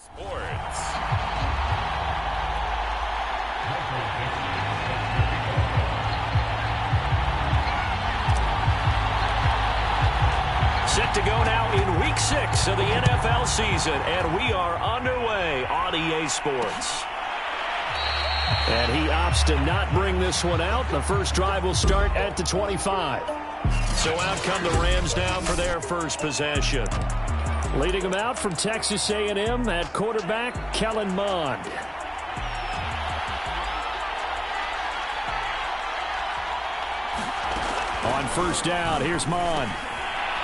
Sports. Set to go now in Week 6 of the NFL season, and we are underway on EA Sports. And he opts to not bring this one out. The first drive will start at the 25. So out come the Rams now for their first possession. Leading them out from Texas A&M at quarterback, Kellen Mond. On first down, here's Mond.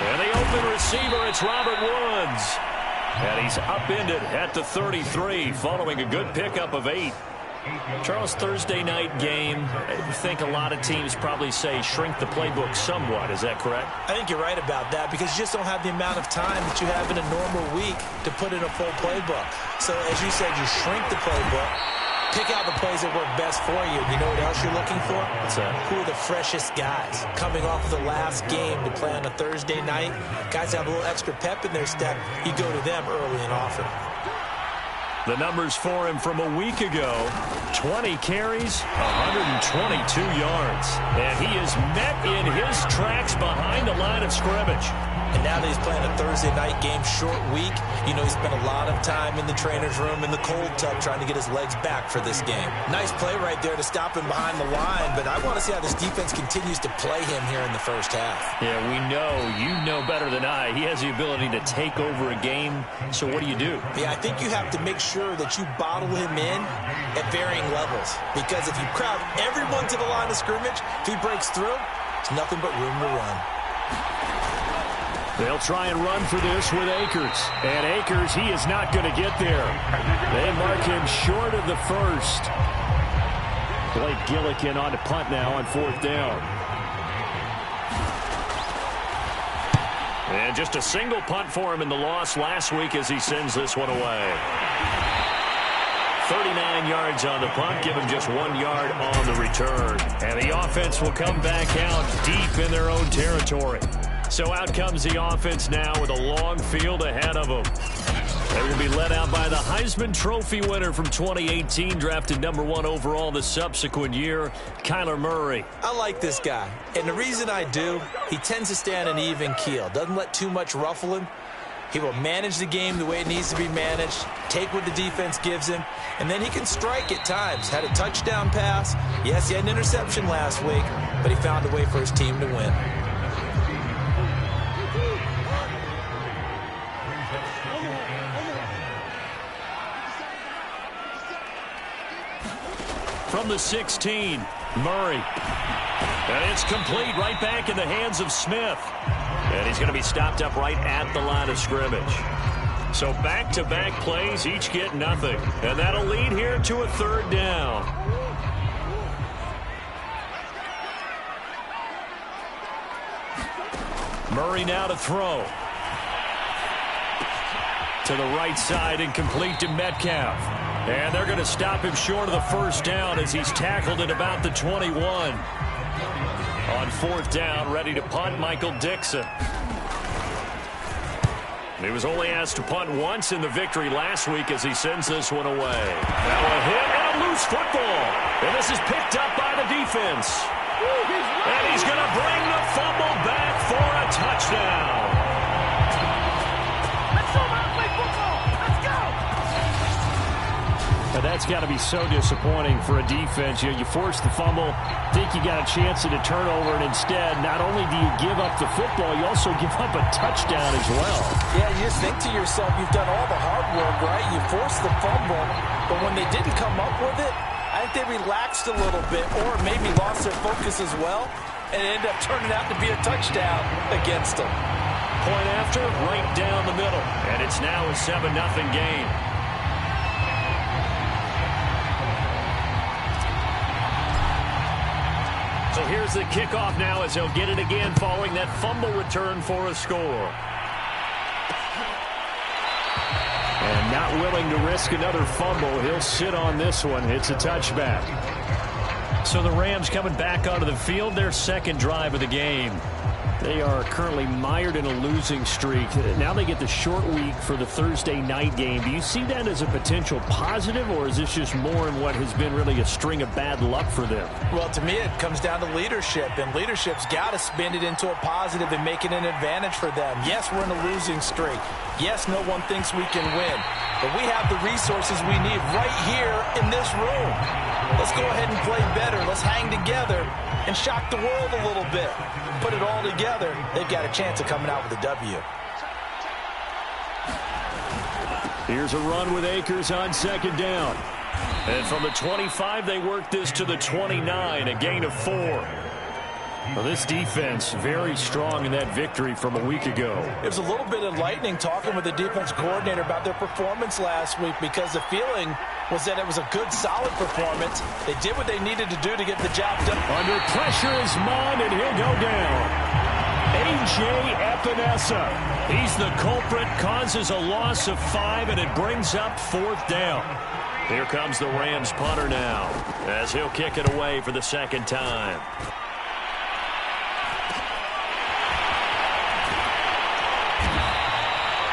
And the open receiver, it's Robert Woods. And he's upended at the 33 following a good pickup of 8. Charles, Thursday night game, I think a lot of teams probably say shrink the playbook somewhat. Is that correct? I think you're right about that because you just don't have the amount of time that you have in a normal week to put in a full playbook. So, as you said, you shrink the playbook, pick out the plays that work best for you. You know what else you're looking for? What's that? Who are the freshest guys coming off the last game to play on a Thursday night? Guys that have a little extra pep in their step, you go to them early and often. The numbers for him from a week ago, 20 carries, 122 yards. And he is met in his tracks behind the line of scrimmage. And now that he's playing a Thursday night game, short week, you know he spent a lot of time in the trainer's room in the cold tub trying to get his legs back for this game. Nice play right there to stop him behind the line, but I want to see how this defense continues to play him here in the first half. Yeah, we know, you know better than I, he has the ability to take over a game. So what do you do? Yeah, I think you have to make sure that you bottle him in at varying levels, because if you crowd everyone to the line of scrimmage, if he breaks through, it's nothing but room to run. They'll try and run for this with Akers. And Akers, he is not going to get there. They mark him short of the first. Blake Gillikin on to punt now on fourth down. And just a single punt for him in the loss last week as he sends this one away. 39 yards on the punt, give him just 1 yard on the return. And the offense will come back out deep in their own territory. So out comes the offense now with a long field ahead of them. They will be led out by the Heisman Trophy winner from 2018, drafted number 1 overall the subsequent year, Kyler Murray. I like this guy, and the reason I do, he tends to stay on an even keel, doesn't let too much ruffle him. He will manage the game the way it needs to be managed, take what the defense gives him, and then he can strike at times. Had a touchdown pass. Yes, he had an interception last week, but he found a way for his team to win. From the 16, Murray. And it's complete right back in the hands of Smith. And he's going to be stopped up right at the line of scrimmage. So back-to-back plays, each get nothing. And that'll lead here to a third down. Murray now to throw. To the right side and complete to Metcalf. And they're going to stop him short of the first down as he's tackled at about the 21. On fourth down, ready to punt, Michael Dixon. He was only asked to punt once in the victory last week as he sends this one away. Now a hit and a loose football. And this is picked up by the defense. And he's going to bring the fumble back for a touchdown. That's got to be so disappointing for a defense. You force the fumble, think you got a chance at a turnover, and instead, not only do you give up the football, you also give up a touchdown as well. Yeah, you just think to yourself, you've done all the hard work, right? You forced the fumble, but when they didn't come up with it, I think they relaxed a little bit or maybe lost their focus as well, and it ended up turning out to be a touchdown against them. Point after, right down the middle, and it's now a 7-0 game. So here's the kickoff now as he'll get it again following that fumble return for a score. And not willing to risk another fumble, he'll sit on this one. It's a touchback. So the Rams coming back onto the field, their second drive of the game. They are currently mired in a losing streak. Now they get the short week for the Thursday night game. Do you see that as a potential positive, or is this just more in what has been really a string of bad luck for them? Well, to me, it comes down to leadership, and leadership's got to spin it into a positive and make it an advantage for them. Yes, we're in a losing streak. Yes, no one thinks we can win, but we have the resources we need right here in this room. Let's go ahead and play better. Let's hang together and shock the world a little bit. Put it all together, they've got a chance of coming out with a W. Here's a run with Akers on second down. And from the 25, they work this to the 29, a gain of 4. Well, this defense very strong in that victory from a week ago. It was a little bit enlightening talking with the defense coordinator about their performance last week, because the feeling was that it was a good, solid performance. They did what they needed to do to get the job done. Under pressure is Mond, and he'll go down. A.J. Epinesa. He's the culprit, causes a loss of 5, and it brings up 4th down. Here comes the Rams punter now, as he'll kick it away for the second time.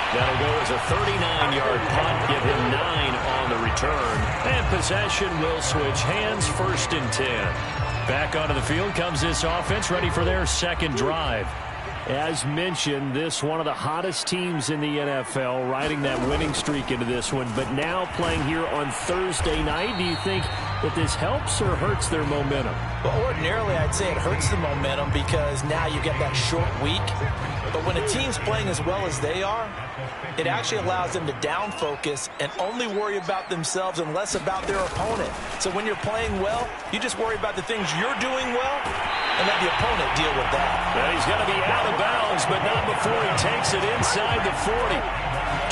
That'll go as a 39-yard punt, give him 9 on the return. And possession will switch hands, 1st and 10. Back onto the field comes this offense, ready for their second drive. As mentioned, this one of the hottest teams in the NFL, riding that winning streak into this one, but now playing here on Thursday night. Do you think that this helps or hurts their momentum? Well, ordinarily, I'd say it hurts the momentum because now you get that short week. But when a team's playing as well as they are, it actually allows them to down focus and only worry about themselves and less about their opponent. So when you're playing well, you just worry about the things you're doing well and let the opponent deal with that. And he's going to be out of bounds, but not before he takes it inside the 40.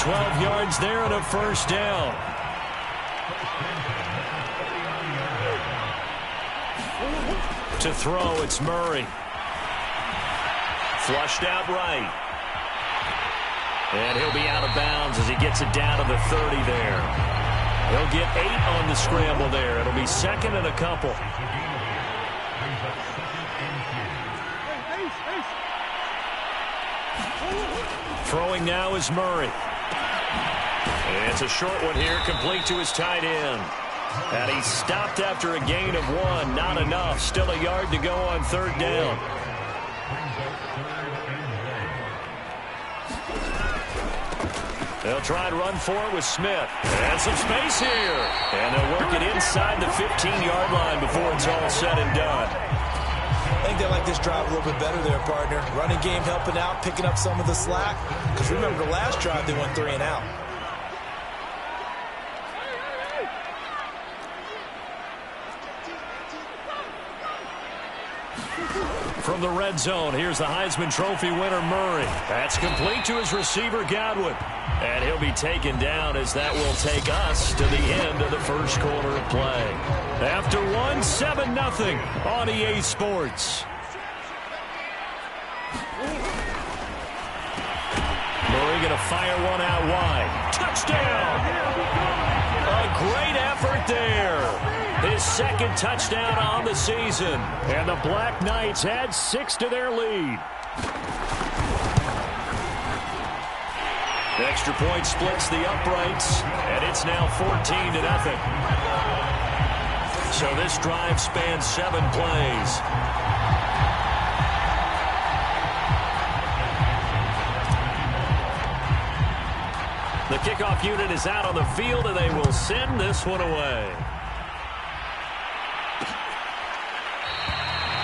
12 yards there and a 1st down. To throw, it's Murray. Flushed out right. And he'll be out of bounds as he gets it down to the 30 there. He'll get 8 on the scramble there. It'll be 2nd and a couple. Throwing now is Murray. And it's a short one here, complete to his tight end. And he stopped after a gain of 1. Not enough. Still a yard to go on 3rd down. They'll try and run for it with Smith. And some space here. And they'll work it inside the 15-yard line before it's all said and done. I think they like this drive a little bit better there, partner. Running game helping out, picking up some of the slack. Because remember, the last drive, they went 3 and out. From the red zone, here's the Heisman Trophy winner, Murray. That's complete to his receiver, Godwin. And he'll be taken down as that will take us to the end of the first quarter of play. After 1, 7-0 on EA Sports. Murray going to fire one out wide. Touchdown! A great effort there. His 2nd touchdown on the season. And the Black Knights add 6 to their lead. The extra point splits the uprights, and it's now 14-0. So this drive spans 7 plays. The kickoff unit is out on the field, and they will send this one away.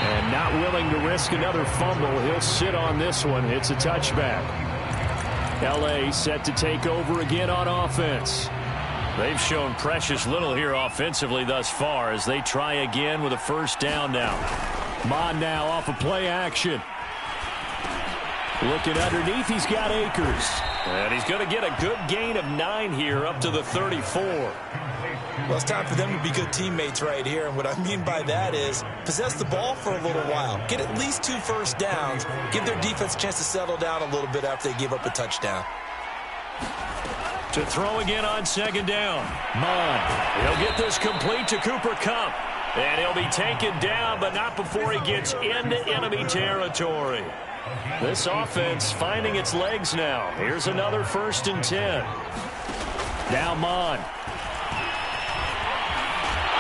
And not willing to risk another fumble, he'll sit on this one. It's a touchback. L.A. set to take over again on offense. They've shown precious little here offensively thus far as they try again with a 1st down now. Mond now off of play action. Looking underneath, he's got Akers. And he's going to get a good gain of 9 here up to the 34. Well, it's time for them to be good teammates right here. And what I mean by that is possess the ball for a little while. Get at least 2 first downs. Give their defense a chance to settle down a little bit after they give up a touchdown. To throw again on 2nd down. Mond. He'll get this complete to Cooper Kupp. And he'll be taken down, but not before he gets into enemy territory. This offense finding its legs now. Here's another 1st and 10. Now Mon.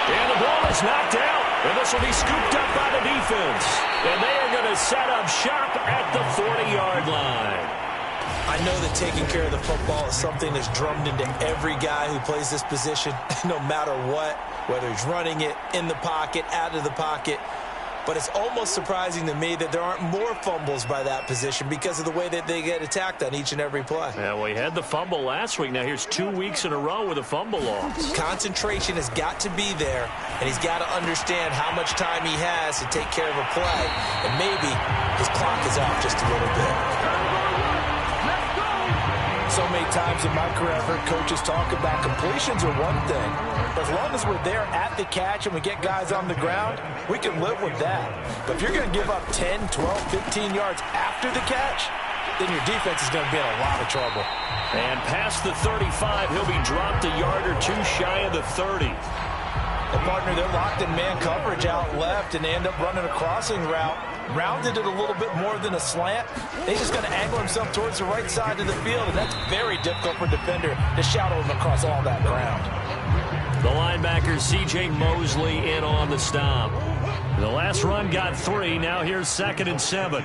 And the ball is knocked out. And this will be scooped up by the defense. And they are going to set up shop at the 40-yard line. I know that taking care of the football is something that's drummed into every guy who plays this position, no matter what, whether he's running it, in the pocket, out of the pocket. But it's almost surprising to me that there aren't more fumbles by that position because of the way that they get attacked on each and every play. Yeah, well, he had the fumble last week. Now here's 2 weeks in a row with a fumble loss. Concentration has got to be there, and he's got to understand how much time he has to take care of a play. And maybe his clock is off just a little bit. So many times in my career, I've heard coaches talk about completions are one thing. But as long as we're there at the catch and we get guys on the ground, we can live with that. But if you're going to give up 10, 12, 15 yards after the catch, then your defense is going to be in a lot of trouble. And past the 35, he'll be dropped a yard or two shy of the 30. The partner, they're locked in man coverage out left, and they end up running a crossing route. Rounded it a little bit more than a slant. He's just going to angle himself towards the right side of the field, and that's very difficult for a defender to shadow him across all that ground. The linebacker, C.J. Mosley, in on the stop. The last run got 3. Now here's 2nd and 7.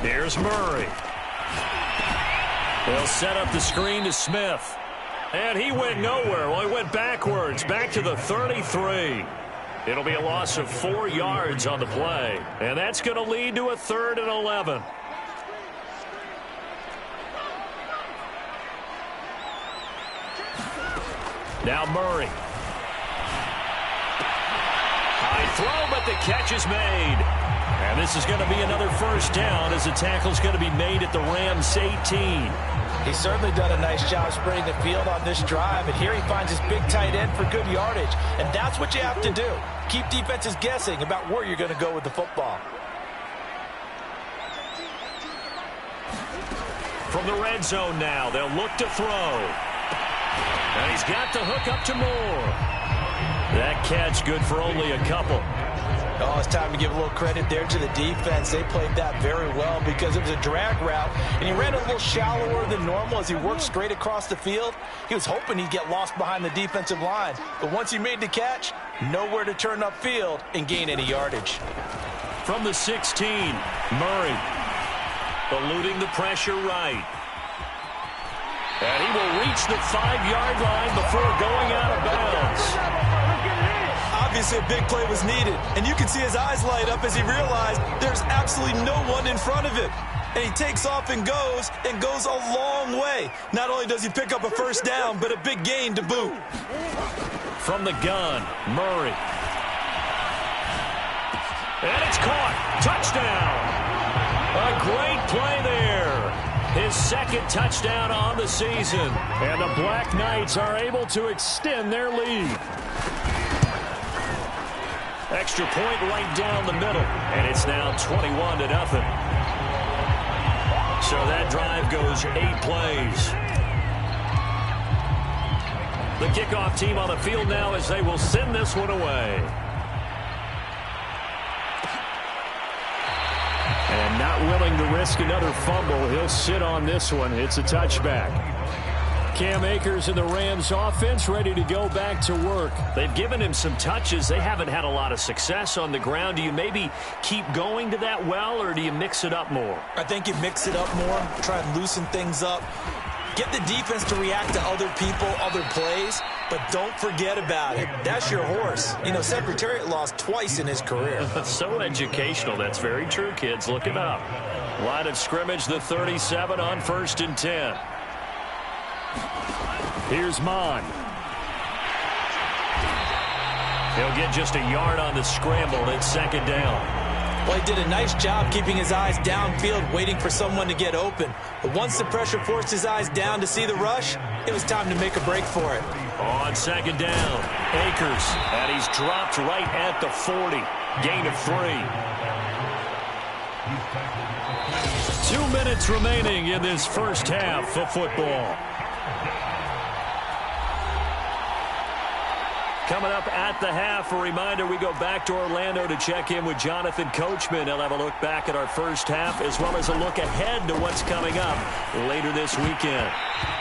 Here's Murray. They'll set up the screen to Smith. And he went nowhere. Well, he went backwards, back to the 33. It'll be a loss of 4 yards on the play. And that's going to lead to a 3rd and 11. Now Murray. High throw, but the catch is made. And this is going to be another 1st down as the tackle's going to be made at the Rams 18. He's certainly done a nice job spreading the field on this drive, and here he finds his big tight end for good yardage. And that's what you have to do. Keep defenses guessing about where you're going to go with the football. From the red zone now, they'll look to throw. And he's got the hook up to Moore. That catch good for only a couple. Oh, it's time to give a little credit there to the defense. They played that very well because it was a drag route, and he ran a little shallower than normal as he worked straight across the field. He was hoping he'd get lost behind the defensive line, but once he made the catch, nowhere to turn upfield and gain any yardage. From the 16, Murray eluding the pressure right. And he will reach the 5-yard line before going out of bounds. Obviously, a big play was needed, and you can see his eyes light up as he realized there's absolutely no one in front of him. And he takes off and goes a long way. Not only does he pick up a 1st down, but a big gain to boot. From the gun, Murray. And it's caught. Touchdown. A great play there. His 2nd touchdown on the season. And the Black Knights are able to extend their lead. Extra point right down the middle. And it's now 21-0. So that drive goes 8 plays. The kickoff team on the field now as they will send this one away. And not willing to risk another fumble, he'll sit on this one. It's a touchback. Cam Akers and the Rams offense ready to go back to work. They've given him some touches. They haven't had a lot of success on the ground. Do you maybe keep going to that well, or do you mix it up more? I think you mix it up more, try and loosen things up. Get the defense to react to other people, other plays, but don't forget about it. That's your horse. You know, Secretariat lost twice in his career. So educational. That's very true, kids. Look it up. Line of scrimmage, the 37 on 1st and 10. Here's Mon. He'll get just a yard on the scramble. It's 2nd down. Well, he did a nice job keeping his eyes downfield, waiting for someone to get open. But once the pressure forced his eyes down to see the rush, it was time to make a break for it. On 2nd down, Akers. And he's dropped right at the 40. Gain of 3. 2 minutes remaining in this first half of football. Coming up at the half, a reminder, we go back to Orlando to check in with Jonathan Coachman. He'll have a look back at our first half as well as a look ahead to what's coming up later this weekend.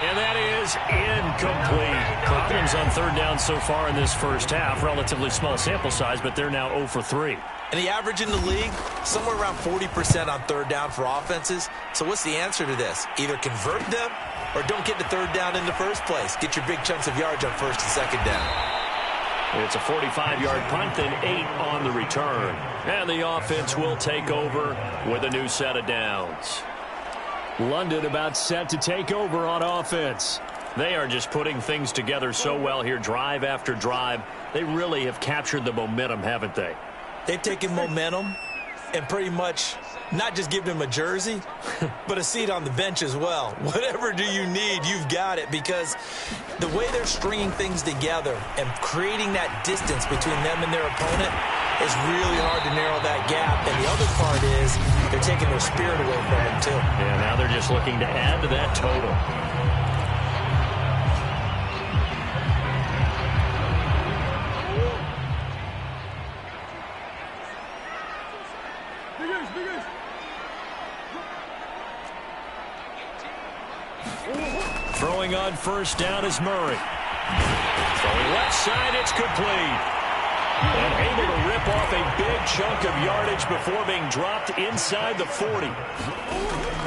And that is incomplete. Problems on third down so far in this first half. Relatively small sample size, but they're now 0 for 3. And the average in the league, somewhere around 40% on third down for offenses. So what's the answer to this? Either convert them or don't get to third down in the first place. Get your big chunks of yards on first and second down. It's a 45-yard punt and 8 on the return. And the offense will take over with a new set of downs. London about set to take over on offense. They are just putting things together so well here, drive after drive. They really have captured the momentum, haven't they? They've taken momentum and pretty much not just given him a jersey, but a seat on the bench as well. Whatever do you need, you've got it, because the way they're stringing things together and creating that distance between them and their opponent is really hard to narrow that gap. And the other part is they're taking their spirit away from them, too. Yeah, now they're just looking to add to that total. Throwing on first down is Murray. Throwing left side, it's complete. And able to rip off a big chunk of yardage before being dropped inside the 40.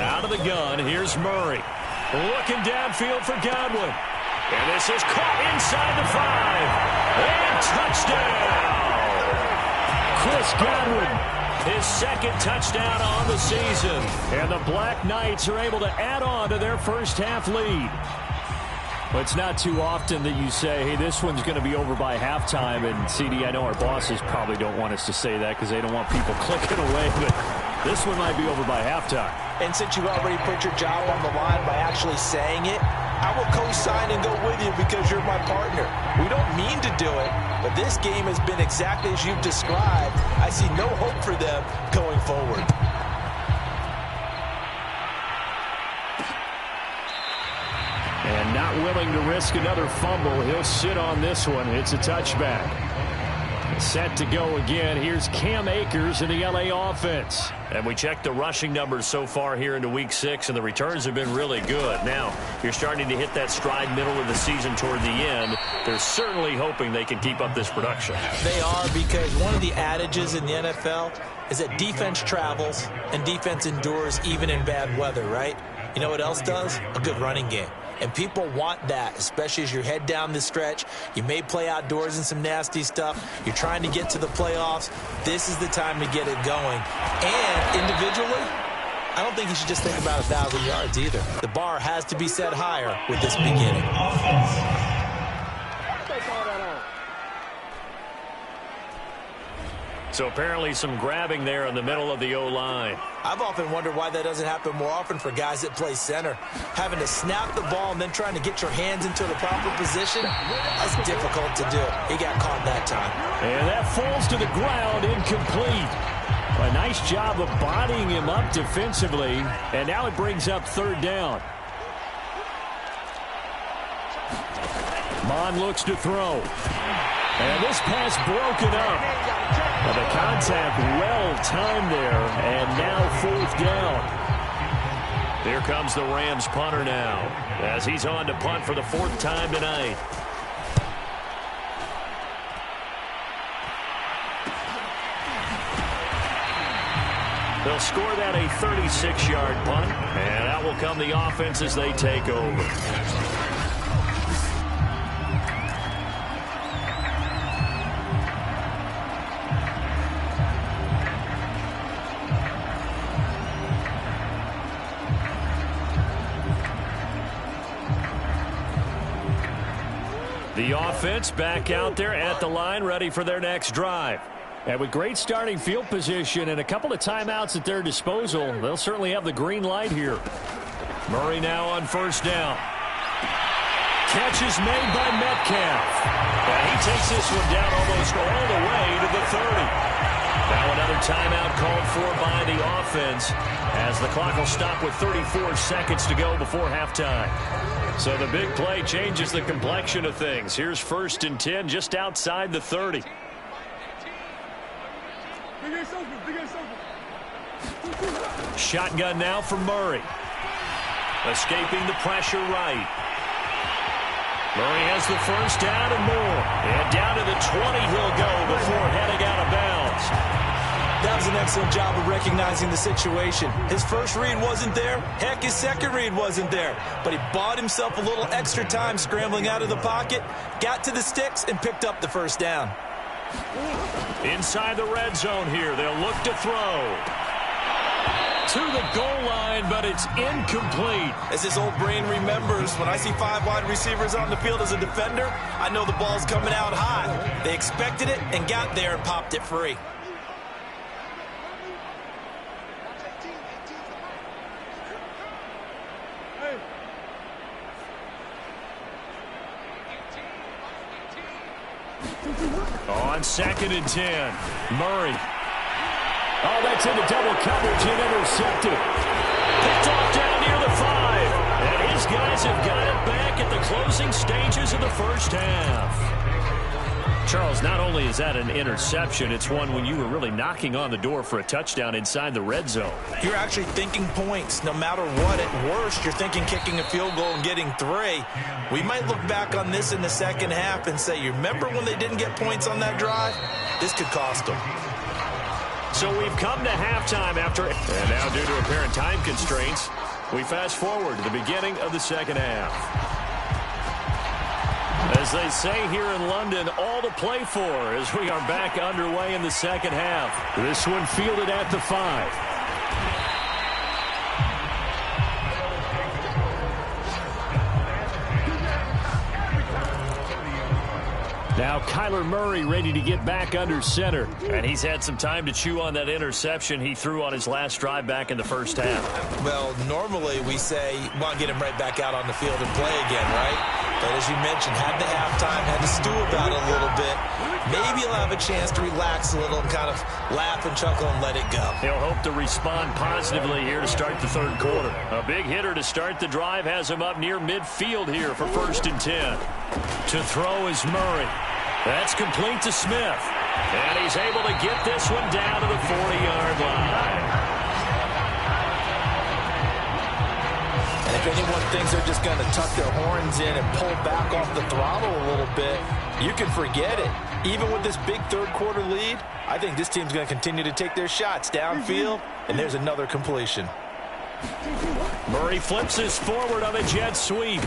Out of the gun, here's Murray. Looking downfield for Godwin. And this is caught inside the 5. And touchdown! Chris Godwin. His second touchdown on the season. And the Black Knights are able to add on to their first half lead. But it's not too often that you say, hey, this one's going to be over by halftime. And, CD, I know our bosses probably don't want us to say that because they don't want people clicking away. But this one might be over by halftime. And since you already put your job on the line by actually saying it, I will co-sign and go with you because you're my partner. We don't mean to do it, but this game has been exactly as you've described. I see no hope for them going forward. And not willing to risk another fumble. He'll sit on this one. It's a touchback. Set to go again. Here's Cam Akers in the LA offense. And we checked the rushing numbers so far here into week 6, and the returns have been really good. Now, you're starting to hit that stride middle of the season toward the end. They're certainly hoping they can keep up this production. They are, because one of the adages in the NFL is that defense travels and defense endures even in bad weather, right? You know what else does? A good running game. And people want that, especially as you head down the stretch. You may play outdoors in some nasty stuff. You're trying to get to the playoffs. This is the time to get it going. And individually, I don't think you should just think about 1,000 yards either. The bar has to be set higher with this beginning. So apparently some grabbing there in the middle of the O-line. I've often wondered why that doesn't happen more often for guys that play center. Having to snap the ball and then trying to get your hands into the proper position, that's difficult to do. He got caught that time. And that falls to the ground, incomplete. A nice job of bodying him up defensively. And now it brings up third down. Mond looks to throw. And this pass broken up. Well, the contact well-timed there, and now fourth down. Here comes the Rams punter now, as he's on to punt for the 4th time tonight. They'll score that a 36-yard punt, and out will come the offense as they take over. The offense back out there at the line, ready for their next drive. And with great starting field position and a couple of timeouts at their disposal, they'll certainly have the green light here. Murray now on first down. Catch is made by Metcalf. And he takes this one down almost all the way to the 30. Now another timeout called for by the offense as the clock will stop with 34 seconds to go before halftime. So the big play changes the complexion of things. Here's 1st and 10 just outside the 30. Shotgun now for Murray. Escaping the pressure right. Murray has the first down and more. And down to the 20 he'll go before heading out of bounds. That was an excellent job of recognizing the situation. His first read wasn't there. Heck, his second read wasn't there. But he bought himself a little extra time scrambling out of the pocket, got to the sticks, and picked up the first down. Inside the red zone here, they'll look to throw. To the goal line, but it's incomplete. As his old brain remembers, when I see 5 wide receivers on the field as a defender, I know the ball's coming out high. They expected it and got there and popped it free. On 2nd and 10, Murray. Oh, that's into double coverage and intercepted. Picked off down near the 5. And his guys have got it back at the closing stages of the first half. Charles, not only is that an interception, it's one when you were really knocking on the door for a touchdown inside the red zone. You're actually thinking points. No matter what, at worst, you're thinking kicking a field goal and getting 3. We might look back on this in the second half and say, you remember when they didn't get points on that drive? This could cost them. So we've come to halftime after, and now due to apparent time constraints, we fast forward to the beginning of the second half. As they say here in London, all to play for as we are back underway in the second half. This one fielded at the 5. Now Kyler Murray ready to get back under center. And he's had some time to chew on that interception he threw on his last drive back in the first half. Well, normally we say, well, get him right back out on the field and play again, right? But as you mentioned, had the halftime, had to stew about it a little bit. Maybe he'll have a chance to relax a little and kind of laugh and chuckle and let it go. He'll hope to respond positively here to start the third quarter. A big hitter to start the drive has him up near midfield here for 1st and 10. To throw is Murray. That's complete to Smith. And he's able to get this one down to the 40-yard line. And if anyone thinks they're just going to tuck their horns in and pull back off the throttle a little bit, you can forget it. Even with this big third-quarter lead, I think this team's going to continue to take their shots downfield, and there's another completion. Murray flips his forward on a jet sweep.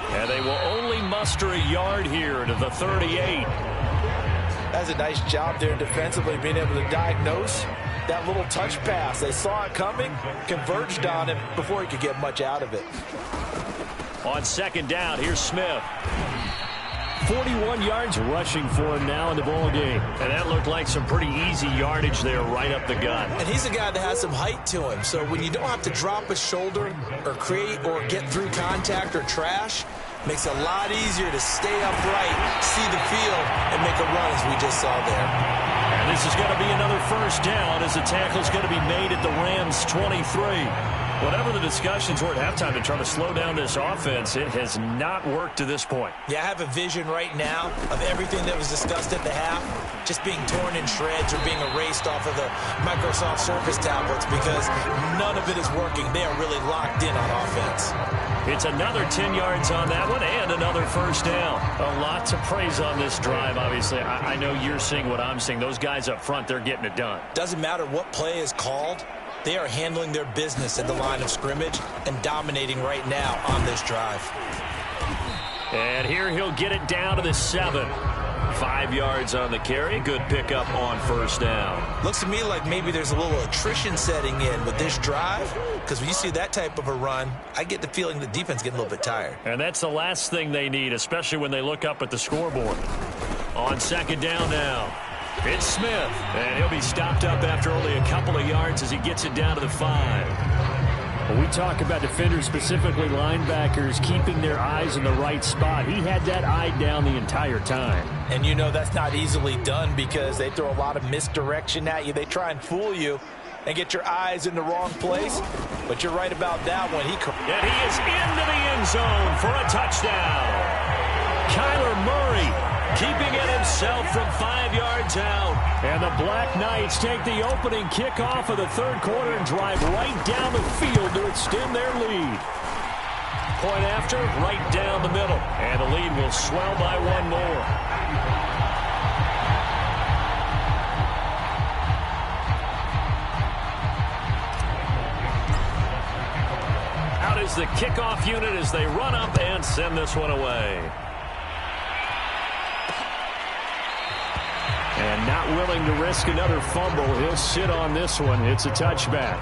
And they will only muster a yard here to the 38. That's a nice job there defensively, being able to diagnose that little touch pass. They saw it coming, converged on him before he could get much out of it. On 2nd down, here's Smith. 41 yards rushing for him now in the ball game. And that looked like some pretty easy yardage there right up the gut. And he's a guy that has some height to him. So when you don't have to drop a shoulder or create or get through contact or trash, makes it a lot easier to stay upright, see the field, and make a run as we just saw there. And this is going to be another first down as the tackle's going to be made at the Rams' 23. Whatever the discussions were at halftime to try to slow down this offense, it has not worked to this point. Yeah, I have a vision right now of everything that was discussed at the half just being torn in shreds or being erased off of the Microsoft Surface tablets because none of it is working. They are really locked in on offense. It's another 10 yards on that one and another first down. A lot to praise on this drive, obviously. I know you're seeing what I'm seeing. Those guys up front, they're getting it done. Doesn't matter what play is called. They are handling their business at the line of scrimmage and dominating right now on this drive. And here he'll get it down to the 7. 5 yards on the carry. Good pickup on first down. Looks to me like maybe there's a little attrition setting in with this drive, because when you see that type of a run, I get the feeling the defense getting a little bit tired. And that's the last thing they need, especially when they look up at the scoreboard. On 2nd down now. It's Smith, and he'll be stopped up after only a couple of yards as he gets it down to the 5. When we talk about defenders, specifically linebackers, keeping their eyes in the right spot, he had that eye down the entire time. And you know that's not easily done because they throw a lot of misdirection at you. They try and fool you. and get your eyes in the wrong place. But you're right about that one. And he is into the end zone for a touchdown. Kyler Murray keeping it himself from 5 yards out. And the Black Knights take the opening kickoff of the third quarter and drive right down the field to extend their lead. Point after, right down the middle. And the lead will swell by one more. Out is the kickoff unit as they run up and send this one away. And not willing to risk another fumble. He'll sit on this one. It's a touchback.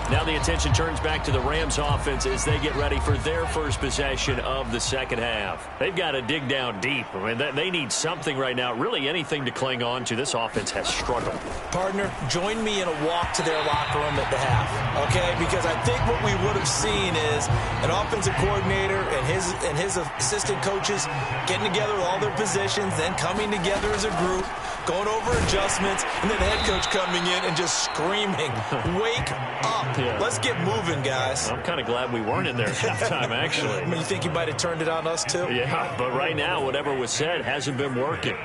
Now the attention turns back to the Rams offense as they get ready for their first possession of the second half. They've got to dig down deep. I mean, they need something right now, really anything to cling on to. This offense has struggled. Partner, join me in a walk to their locker room at the half, okay? Because I think what we would have seen is an offensive coordinator and his assistant coaches getting together with all their positions, then coming together as a group, going over adjustments, and then the head coach coming in and just screaming, wake up. Yeah. Let's get moving, guys. I'm kind of glad we weren't in there at halftime, actually. I mean, you think he might have turned it on us, too? Yeah, but right now, whatever was said hasn't been working.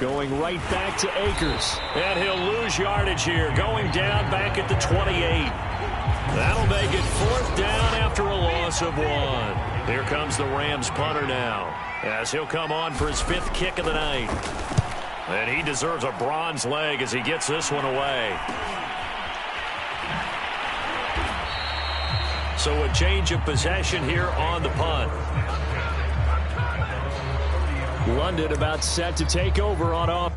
Going right back to Akers. And he'll lose yardage here. Going down back at the 28. That'll make it fourth down after a loss of 1. Here comes the Rams punter now, as he'll come on for his 5th kick of the night. And he deserves a bronze leg as he gets this one away. So a change of possession here on the punt. London about set to take over on offense.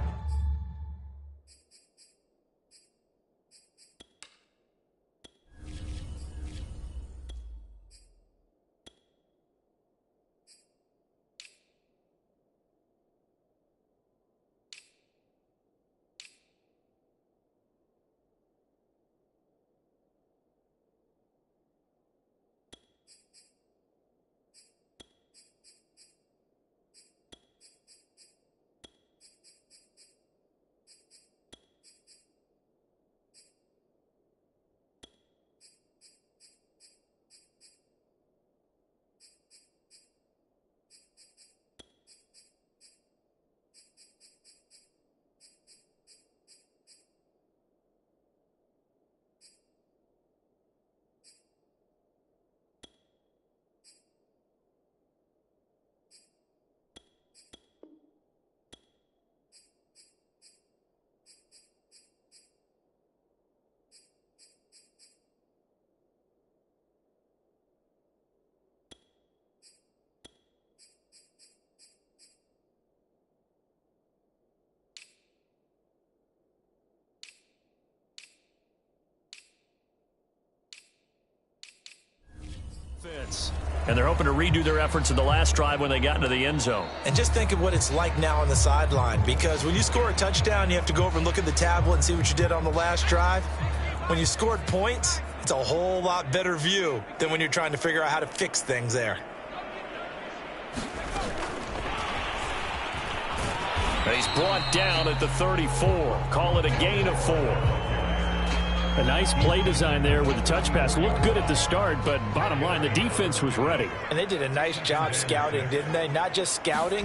And they're hoping to redo their efforts in the last drive when they got into the end zone. And just think of what it's like now on the sideline, because when you score a touchdown, you have to go over and look at the tablet and see what you did on the last drive. When you scored points, it's a whole lot better view than when you're trying to figure out how to fix things there. He's brought down at the 34. Call it a gain of 4. A nice play design there with the touch pass. Looked good at the start, but bottom line, the defense was ready. And they did a nice job scouting, didn't they? Not just scouting,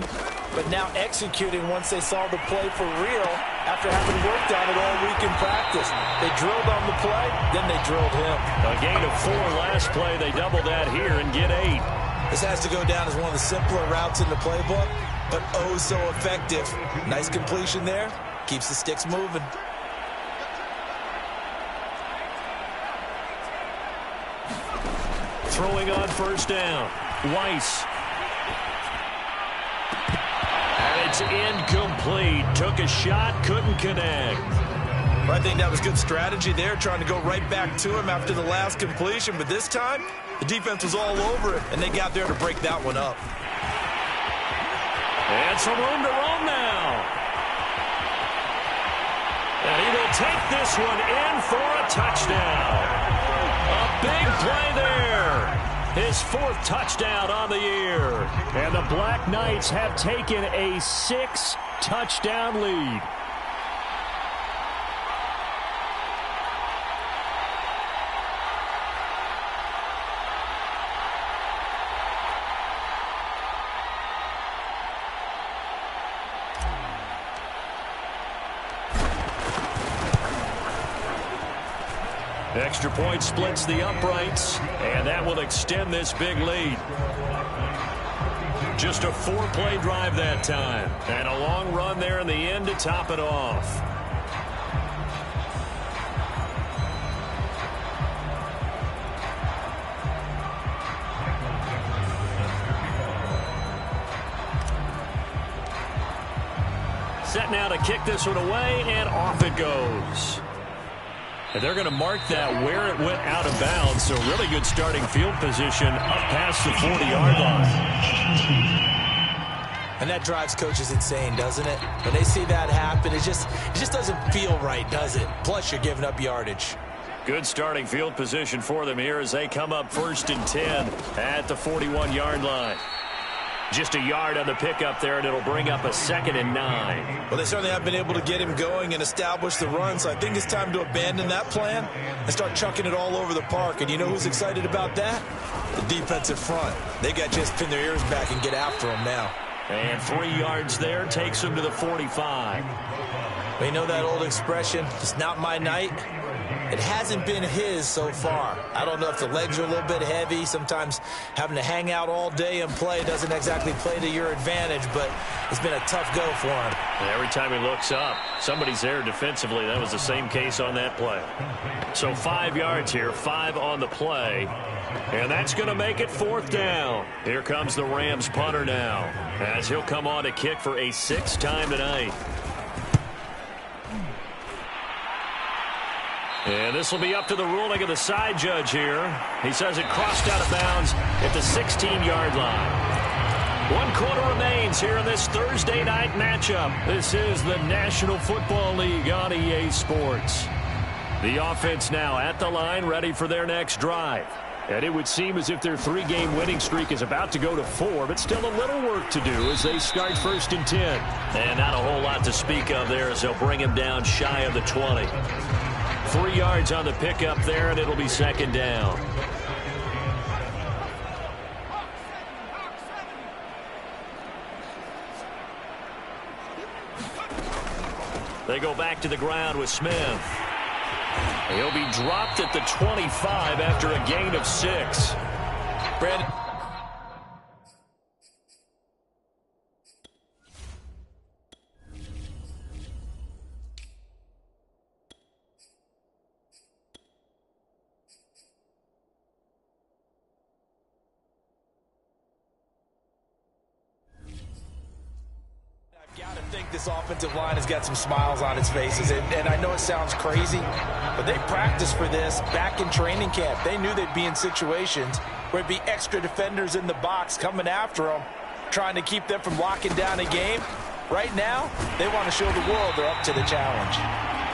but now executing once they saw the play for real after having worked on it all week in practice. They drilled on the play, then they drilled him. A gain of 4 last play. They double that here and get 8. This has to go down as one of the simpler routes in the playbook, but oh so effective. Nice completion there. Keeps the sticks moving. Throwing on first down. Weiss. And it's incomplete. Took a shot, couldn't connect. I think that was good strategy there, trying to go right back to him after the last completion. But this time, the defense was all over it, and they got there to break that one up. And some room to roam now. And he will take this one in for a touchdown. A big play there. His 4th touchdown on the year. And the Black Knights have taken a 6-touchdown lead. Extra point splits the uprights, and that will extend this big lead. Just a 4-play drive that time, and a long run there in the end to top it off. Set now to kick this one away, and off it goes. And they're going to mark that where it went out of bounds, so really good starting field position up past the 40-yard line. And that drives coaches insane, doesn't it? When they see that happen, it just doesn't feel right, does it? Plus, you're giving up yardage. Good starting field position for them here as they come up 1st and 10 at the 41-yard line. Just a yard on the pickup there, and it'll bring up a 2nd and 9. Well, they certainly have been able to get him going and establish the run, so I think it's time to abandon that plan and start chucking it all over the park. And you know who's excited about that? The defensive front. They got just pin their ears back and get after him now. And 3 yards there takes him to the 45. Well, you know that old expression, it's not my night? It hasn't been his so far. I don't know if the legs are a little bit heavy. Sometimes having to hang out all day and play doesn't exactly play to your advantage, but it's been a tough go for him. And every time he looks up, somebody's there defensively. That was the same case on that play. So 5 yards here, 5 on the play. And that's going to make it 4th down. Here comes the Rams punter now, as he'll come on to kick for a 6th time tonight. And this will be up to the ruling of the side judge here. He says it crossed out of bounds at the 16-yard line. 1 quarter remains here in this Thursday night matchup. This is the National Football League on EA Sports. The offense now at the line, ready for their next drive. And it would seem as if their 3-game winning streak is about to go to 4, but still a little work to do as they start 1st and 10. And not a whole lot to speak of there as they'll bring him down shy of the 20. 3 yards on the pickup there, and it'll be 2nd down. They go back to the ground with Smith. He'll be dropped at the 25 after a gain of 6. Brandon. This offensive line has got some smiles on its faces, and I know it sounds crazy, but they practiced for this back in training camp. They knew they'd be in situations where it'd be extra defenders in the box coming after them, trying to keep them from locking down a game. Right now, they want to show the world they're up to the challenge.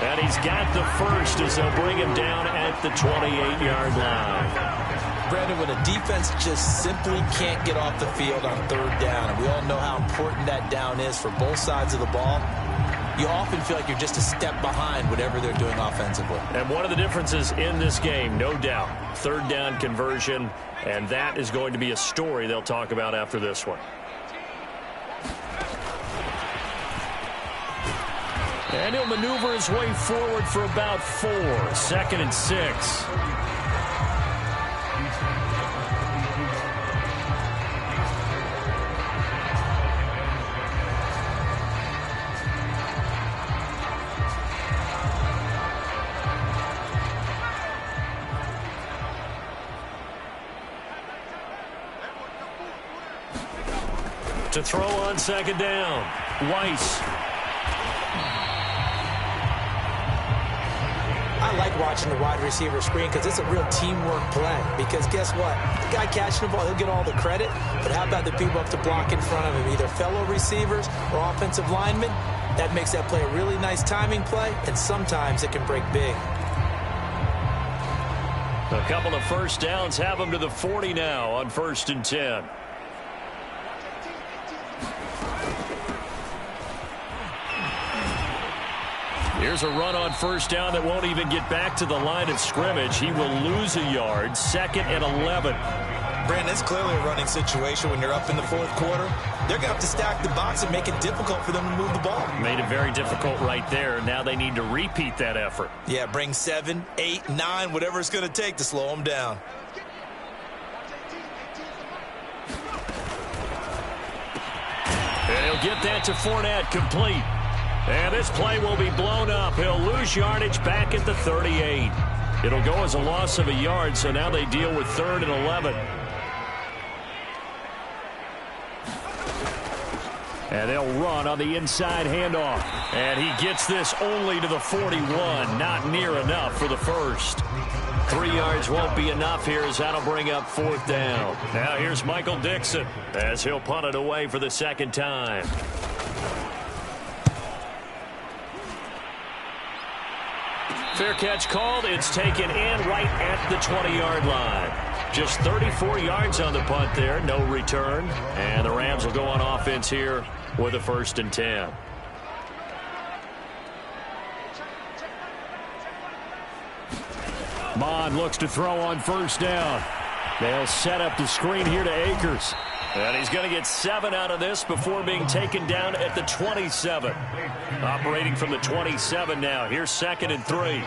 And he's got the first as they'll bring him down at the 28-yard line. Brandon, when a defense just simply can't get off the field on 3rd down, and we all know how important that down is for both sides of the ball, you often feel like you're just a step behind whatever they're doing offensively. And one of the differences in this game, no doubt, 3rd down conversion, and that is going to be a story they'll talk about after this one. And he'll maneuver his way forward for about 4, 2nd and 6. To throw on 2nd down, Weiss. I like watching the wide receiver screen because it's a real teamwork play. Because guess what? The guy catching the ball, he'll get all the credit. But how about the people up to block in front of him, either fellow receivers or offensive linemen? That makes that play a really nice timing play, and sometimes it can break big. A couple of 1st downs have them to the 40 now on 1st and 10. Here's a run on 1st down that won't even get back to the line of scrimmage. He will lose a yard. 2nd and 11. Brandon, it's clearly a running situation when you're up in the fourth quarter. They're going to have to stack the box and make it difficult for them to move the ball. Made it very difficult right there. Now they need to repeat that effort. Yeah, bring 7, 8, 9, whatever it's going to take to slow them down. And he'll get that to Fournette, complete. And this play will be blown up. He'll lose yardage back at the 38. It'll go as a loss of a yard, so now they deal with 3rd and 11. And they'll run on the inside handoff. And he gets this only to the 41. Not near enough for the first. 3 yards won't be enough here as that'll bring up 4th down. Now here's Michael Dixon as he'll punt it away for the second time. Fair catch called. It's taken in right at the 20-yard line. Just 34 yards on the punt there. No return. And the Rams will go on offense here with a 1st and 10. Mond looks to throw on 1st down. They'll set up the screen here to Akers. And he's going to get 7 out of this before being taken down at the 27. Operating from the 27 now. Here's 2nd and 3.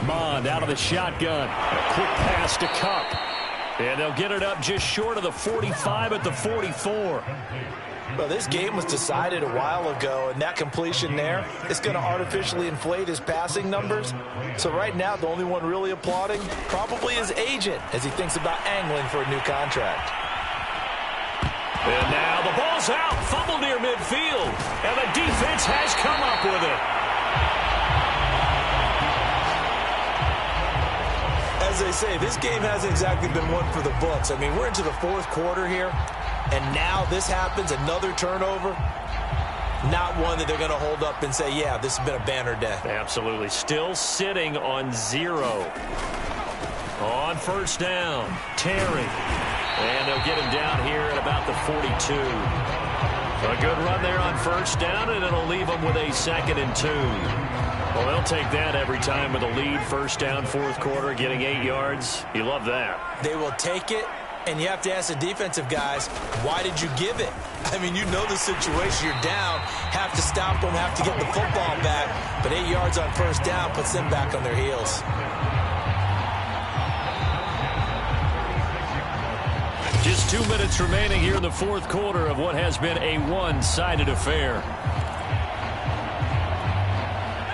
Mond out of the shotgun. A quick pass to Kupp. And they'll get it up just short of the 45 at the 44. Well, this game was decided a while ago, and that completion there is going to artificially inflate his passing numbers. So right now, the only one really applauding probably his agent as he thinks about angling for a new contract. And now the ball's out, fumbled near midfield, and the defense has come up with it. As they say, this game hasn't exactly been one for the books. I mean, we're into the 4th quarter here. And now this happens, another turnover. Not one that they're going to hold up and say, yeah, this has been a banner day. Absolutely. Still sitting on 0. On 1st down, Terry. And they'll get him down here at about the 42. A good run there on 1st down, and it'll leave them with a 2nd and 2. Well, they'll take that every time with a lead. 1st down, 4th quarter, getting 8 yards. You love that. They will take it. And you have to ask the defensive guys, why did you give it? I mean, you know the situation. You're down, have to stop them, have to get the football back. But 8 yards on 1st down puts them back on their heels. Just 2 minutes remaining here in the 4th quarter of what has been a one-sided affair.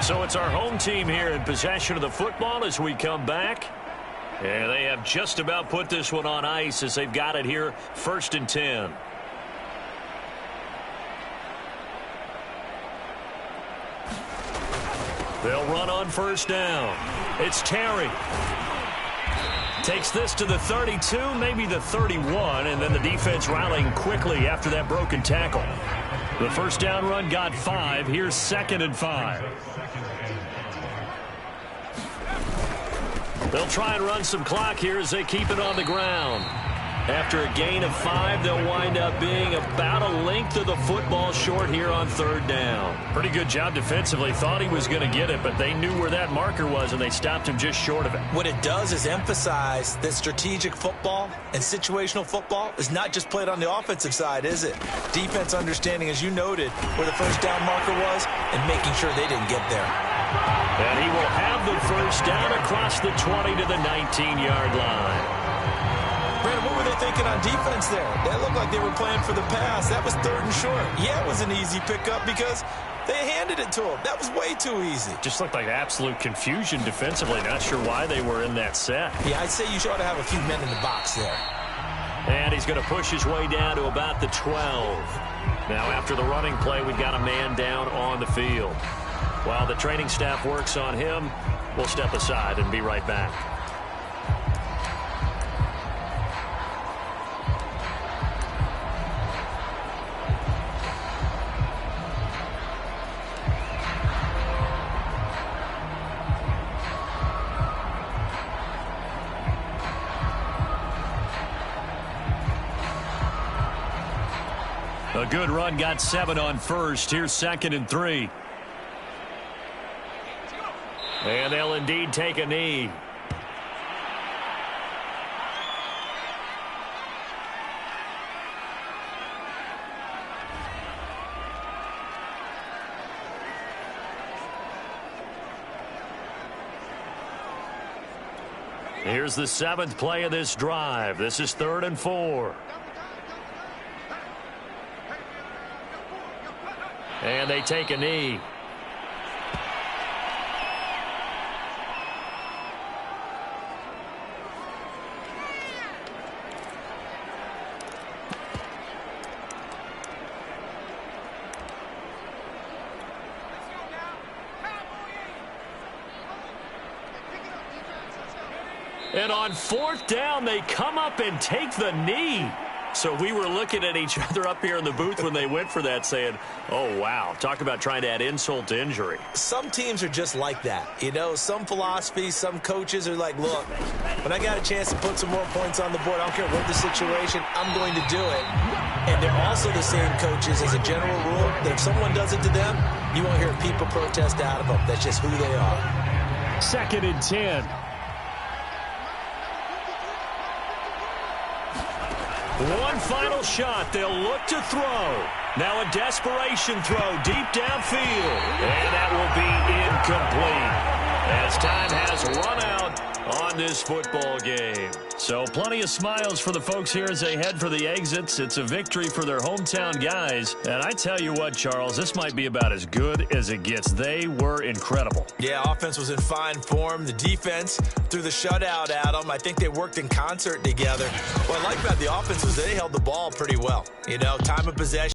So it's our home team here in possession of the football as we come back. And they have just about put this one on ice as they've got it here, 1st and 10. They'll run on 1st down. It's Terry. Takes this to the 32, maybe the 31, and then the defense rallying quickly after that broken tackle. The 1st down run got 5. Here's 2nd and 5. They'll try and run some clock here as they keep it on the ground. After a gain of 5, they'll wind up being about a length of the football short here on 3rd down. Pretty good job defensively. Thought he was going to get it, but they knew where that marker was, and they stopped him just short of it. What it does is emphasize that strategic football and situational football is not just played on the offensive side, is it? Defense understanding, as you noted, where the 1st down marker was and making sure they didn't get there. And he will have the 1st down across the 20 to the 19-yard line. Brandon, what were they thinking on defense there? They looked like they were playing for the pass. That was 3rd and short. Yeah, it was an easy pickup because they handed it to him. That was way too easy. Just looked like absolute confusion defensively. Not sure why they were in that set. Yeah, I'd say you ought to have a few men in the box there. And he's going to push his way down to about the 12. Now, after the running play, we've got a man down on the field. While the training staff works on him, we'll step aside and be right back. A good run, got 7 on 1st. Here's 2nd and 3. And they'll indeed take a knee. Here's the 7th play of this drive. This is 3rd and 4. And they take a knee. And on 4th down, they come up and take the knee. So we were looking at each other up here in the booth when they went for that saying, oh, wow, talk about trying to add insult to injury. Some teams are just like that. You know, some philosophies, some coaches are like, look, when I got a chance to put some more points on the board, I don't care what the situation, I'm going to do it. And they're also the same coaches as a general rule that if someone does it to them, you won't hear people protest out of them. That's just who they are. 2nd and 10. One final shot. They'll look to throw. Now a desperation throw deep downfield. And that will be incomplete as time has run out on this football game. So plenty of smiles for the folks here as they head for the exits. It's a victory for their hometown guys. And I tell you what, Charles, this might be about as good as it gets. They were incredible. Yeah, offense was in fine form. The defense threw the shutout at them. I think they worked in concert together. What I like about the offense was they held the ball pretty well. You know, time of possession.